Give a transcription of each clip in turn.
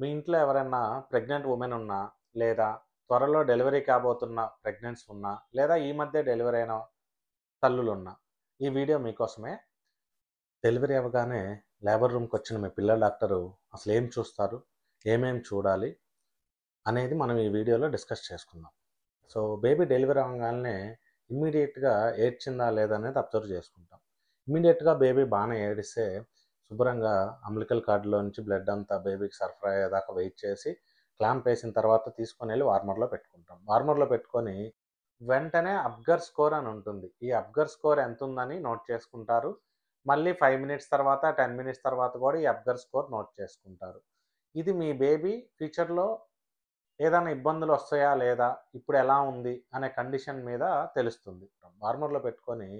మీ ఇంట్లో ఎవరైనా pregnant women ఉన్నా, లేదా త్వరలో డెలివరీ కాబోతున్న ప్రెగ్నెన్సీ ఉన్నా, లేదా ఈ మధ్య డెలివరీ అయిన తల్లులున్నా, ఈ వీడియో మీకోసమే. డెలివరీ అవ్వగానే లేబర్ రూమ్కి వచ్చిన మీ పిల్లల డాక్టరు అసలు ఏం చూస్తారు, ఏమేమి చూడాలి అనేది మనం ఈ వీడియోలో డిస్కస్ చేసుకుందాం. సో బేబీ డెలివరీ అవ్వగానే ఇమ్మీడియట్గా ఏడ్చిందా లేదా అనేది అబ్జర్వ్ చేసుకుంటాం. ఇమ్మీడియట్గా బేబీ బాగానే ఏడిస్తే శుభ్రంగా అంబ్లికల్ కార్డులో నుంచి బ్లడ్ అంతా బేబీకి సరఫరా అయ్యేదాకా వెయిట్ చేసి క్లాంప్ వేసిన తర్వాత తీసుకొని వెళ్ళి వార్మర్లో పెట్టుకుంటాం. వార్మర్లో పెట్టుకొని వెంటనే అబ్గర్ స్కోర్ అని ఉంటుంది. ఈ అబ్గర్ స్కోర్ ఎంత ఉందని నోట్ చేసుకుంటారు. మళ్ళీ 5 మినిట్స్ తర్వాత 10 మినిట్స్ తర్వాత కూడా ఈ అబ్గర్ స్కోర్ నోట్ చేసుకుంటారు. ఇది మీ బేబీ ఫ్యూచర్లో ఏదైనా ఇబ్బందులు వస్తాయా లేదా, ఇప్పుడు ఎలా ఉంది అనే కండిషన్ మీద తెలుస్తుంది. వార్మర్లో పెట్టుకొని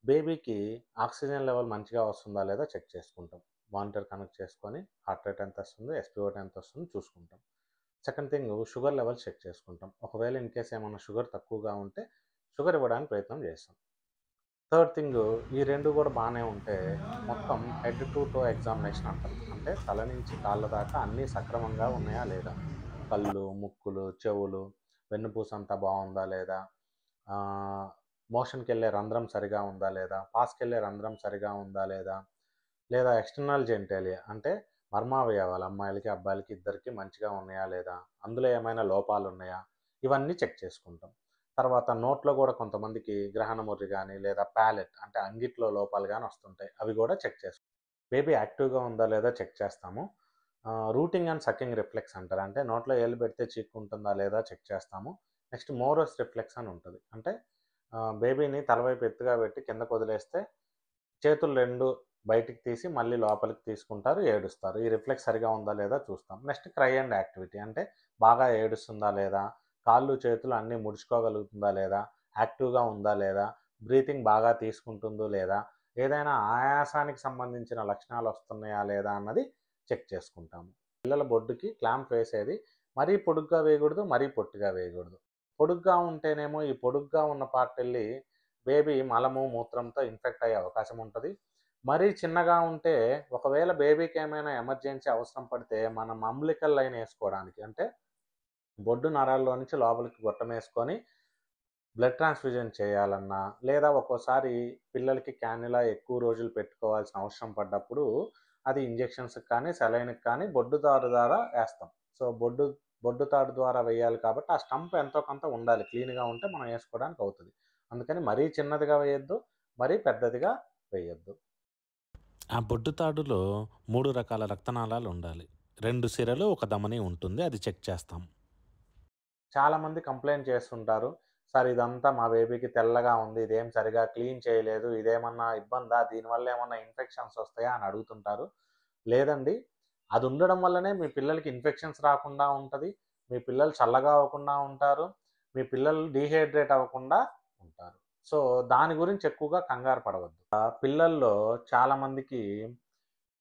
బేబీకి ఆక్సిజన్ లెవెల్ మంచిగా వస్తుందా లేదా చెక్ చేసుకుంటాం. మానిటర్ కనెక్ట్ చేసుకొని హార్ట్ రేట్ ఎంత వస్తుంది, ఎస్పీఓటీ ఎంత వస్తుంది చూసుకుంటాం. Second thing, sugar level check చేసుకుంటాం. ఒకవేళ ఇన్ కేస్ ఏమన్నా షుగర్ తక్కువగా ఉంటే షుగర్ ఇవ్వడానికి ప్రయత్నం చేస్తాం. థర్డ్ థింగ్, ఈ రెండు కూడా బాగానే ఉంటే మొత్తం హెడ్ టు టో ఎగ్జామినేషన్ అంటాం. అంటే తల నుంచి కాళ్ళ దాకా అన్నీ సక్రమంగా ఉన్నాయా లేదా, కళ్ళు, ముక్కులు, చెవులు, వెన్నుపూస అంతా బాగుందా లేదా, మోషన్కి వెళ్ళే రంధ్రం సరిగా ఉందా లేదా, పాస్కి వెళ్ళే రంధ్రం సరిగా ఉందా లేదా, లేదా ఎక్స్టర్నల్ జెనిటాలియా అంటే మర్మావయవాలు అమ్మాయిలకి అబ్బాయిలకి ఇద్దరికి మంచిగా ఉన్నాయా లేదా, అందులో ఏమైనా లోపాలు ఉన్నాయా, ఇవన్నీ చెక్ చేసుకుంటాం. తర్వాత నోట్లో కూడా కొంతమందికి గ్రహణముర్రి కానీ లేదా ప్యాలెట్ అంటే అంగిట్లో లోపాలు కానీ వస్తుంటాయి, అవి కూడా చెక్ చేసుకుంటాం. బేబీ యాక్టివ్గా ఉందా లేదా చెక్ చేస్తాము. రూటింగ్ అండ్ సకింగ్ రిఫ్లెక్స్ అంటారు, అంటే నోట్లో ఏళ్ళు పెడితే చీక్కుంటుందా లేదా చెక్ చేస్తాము. నెక్స్ట్ మోరస్ రిఫ్లెక్స్ అని ఉంటుంది, అంటే బేబీని తలవైపు ఎత్తుగా పెట్టి కిందకు వదిలేస్తే చేతులు రెండు బయటికి తీసి మళ్ళీ లోపలికి తీసుకుంటారు, ఏడుస్తారు. ఈ రిఫ్లెక్స్ సరిగా ఉందా లేదా చూస్తాం. నెక్స్ట్ క్రై అండ్ యాక్టివిటీ, అంటే బాగా ఏడుస్తుందా లేదా, కాళ్ళు చేతులు అన్నీ ముడుచుకోగలుగుతుందా లేదా, యాక్టివ్గా ఉందా లేదా, బ్రీతింగ్ బాగా తీసుకుంటుందో లేదా, ఏదైనా ఆయాసానికి సంబంధించిన లక్షణాలు వస్తున్నాయా లేదా అన్నది చెక్ చేసుకుంటాము. పిల్లల బొడ్డుకి క్లాంప్ వేసేది మరీ పొడుగ్గా వేయకూడదు, మరీ పొట్టిగా వేయకూడదు. పొడుగ్గా ఉంటేనేమో ఈ పొడుగ్గా ఉన్న పార్ట్ వెళ్ళి బేబీ మలము మూత్రంతో ఇన్ఫెక్ట్ అయ్యే అవకాశం ఉంటుంది. మరీ చిన్నగా ఉంటే ఒకవేళ బేబీకి ఏమైనా ఎమర్జెన్సీ అవసరం పడితే మనం అంబ్లికల్ లైన్ వేసుకోవడానికి, అంటే బొడ్డు నరాల్లో నుంచి లోపలికి గొట్టం వేసుకొని బ్లడ్ ట్రాన్స్ఫ్యూజన్ చేయాలన్నా, లేదా ఒక్కోసారి పిల్లలకి క్యాన్యులా ఎక్కువ రోజులు పెట్టుకోవాల్సిన అవసరం పడ్డప్పుడు అది ఇంజెక్షన్స్కి కానీ సెలైన్కి కానీ బొడ్డు తాడు ద్వారా వేస్తాం. సో బొడ్డు తాడు ద్వారా వేయాలి కాబట్టి ఆ స్టంప్ ఎంతో కొంత ఉండాలి, క్లీన్గా ఉంటే మనం వేసుకోవడానికి అవుతుంది. అందుకని మరీ చిన్నదిగా వేయొద్దు, మరీ పెద్దదిగా వేయొద్దు. ఆ బొడ్డు తాడులో 3 రకాల రక్తనాళాలు ఉండాలి. 2 సిరలు, ఒక ధమని ఉంటుంది. అది చెక్ చేస్తాం. చాలామంది కంప్లైంట్ చేస్తుంటారు, సార్ ఇదంతా మా బేబీకి తెల్లగా ఉంది, ఇదేం సరిగా క్లీన్ చేయలేదు, ఇదేమన్నా ఇబ్బందా, దీనివల్ల ఏమన్నా ఇన్ఫెక్షన్స్ వస్తాయా అని అడుగుతుంటారు. లేదండి, అది ఉండడం వల్లనే మీ పిల్లలకి ఇన్ఫెక్షన్స్ రాకుండా ఉంటుంది, మీ పిల్లలు చల్లగా అవ్వకుండా ఉంటారు, మీ పిల్లలు డీహైడ్రేట్ అవ్వకుండా ఉంటారు. సో దాని గురించి ఎక్కువగా కంగారు పడవద్దు. పిల్లల్లో చాలామందికి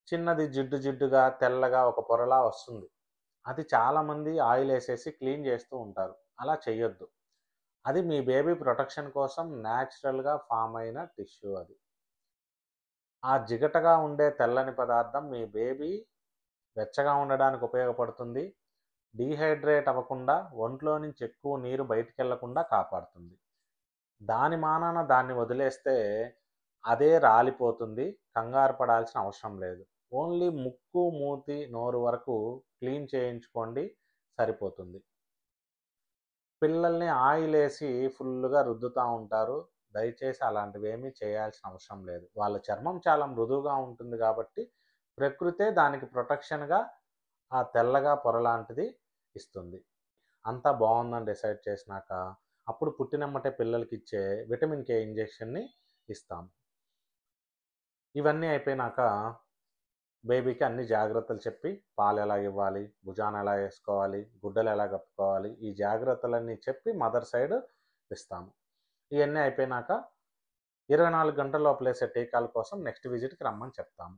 చిన్నది జిడ్డు జిడ్డుగా తెల్లగా ఒక పొరలా వస్తుంది. అది చాలామంది ఆయిల్ వేసేసి క్లీన్ చేస్తూ ఉంటారు. అలా చేయొద్దు. అది మీ బేబీ ప్రొటెక్షన్ కోసం న్యాచురల్గా ఫామ్ అయిన టిష్యూ. అది ఆ జిగటగా ఉండే తెల్లని పదార్థం మీ బేబీ వెచ్చగా ఉండడానికి ఉపయోగపడుతుంది, డీహైడ్రేట్ అవ్వకుండా ఒంట్లో నుంచి ఎక్కువ నీరు బయటికి వెళ్లకుండా కాపాడుతుంది. దాని మానాన దాన్ని వదిలేస్తే అదే రాలిపోతుంది, కంగారు పడాల్సిన అవసరం లేదు. ఓన్లీ ముక్కు, మూతి, నోరు వరకు క్లీన్ చేయించుకోండి, సరిపోతుంది. పిల్లల్ని ఆయిల్ వేసి ఫుల్గా రుద్దుతూ ఉంటారు, దయచేసి అలాంటివి ఏమీ చేయాల్సిన అవసరం లేదు. వాళ్ళ చర్మం చాలా మృదువుగా ఉంటుంది కాబట్టి ప్రకృతే దానికి ప్రొటెక్షన్గా ఆ తెల్లగా పొరలాంటిది ఇస్తుంది. అంతా బాగుందని డిసైడ్ చేసినాక అప్పుడు పుట్టినమ్మటే పిల్లలకి ఇచ్చే విటమిన్ కే ఇంజెక్షన్ని ఇస్తాం. ఇవన్నీ అయిపోయినాక బేబీకి అన్ని జాగ్రత్తలు చెప్పి పాలు ఎలా ఇవ్వాలి, భుజాన ఎలా వేసుకోవాలి, గుడ్డలు ఎలా కప్పుకోవాలి, ఈ జాగ్రత్తలన్నీ చెప్పి మదర్ సైడ్ ఇస్తాము. ఇవన్నీ అయిపోయినాక 24 గంటల లోపలేసే టీకాల కోసం నెక్స్ట్ విజిట్కి రమ్మని చెప్తాము.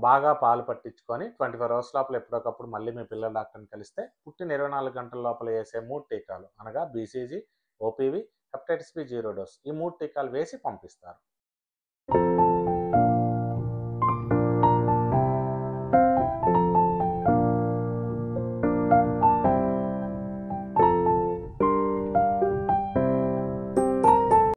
బాగా పాలు పట్టించుకొని 24 అవర్స్ లోపల ఎప్పటికప్పుడు మళ్ళీ మీ పిల్లల డాక్టర్ని కలిస్తే పుట్టిన 24 గంటల లోపల వేసే 3 టీకాలు, అనగా BCG, OPV, hepatitis B 0 dose, ఈ 3 టీకాలు వేసి పంపిస్తారు.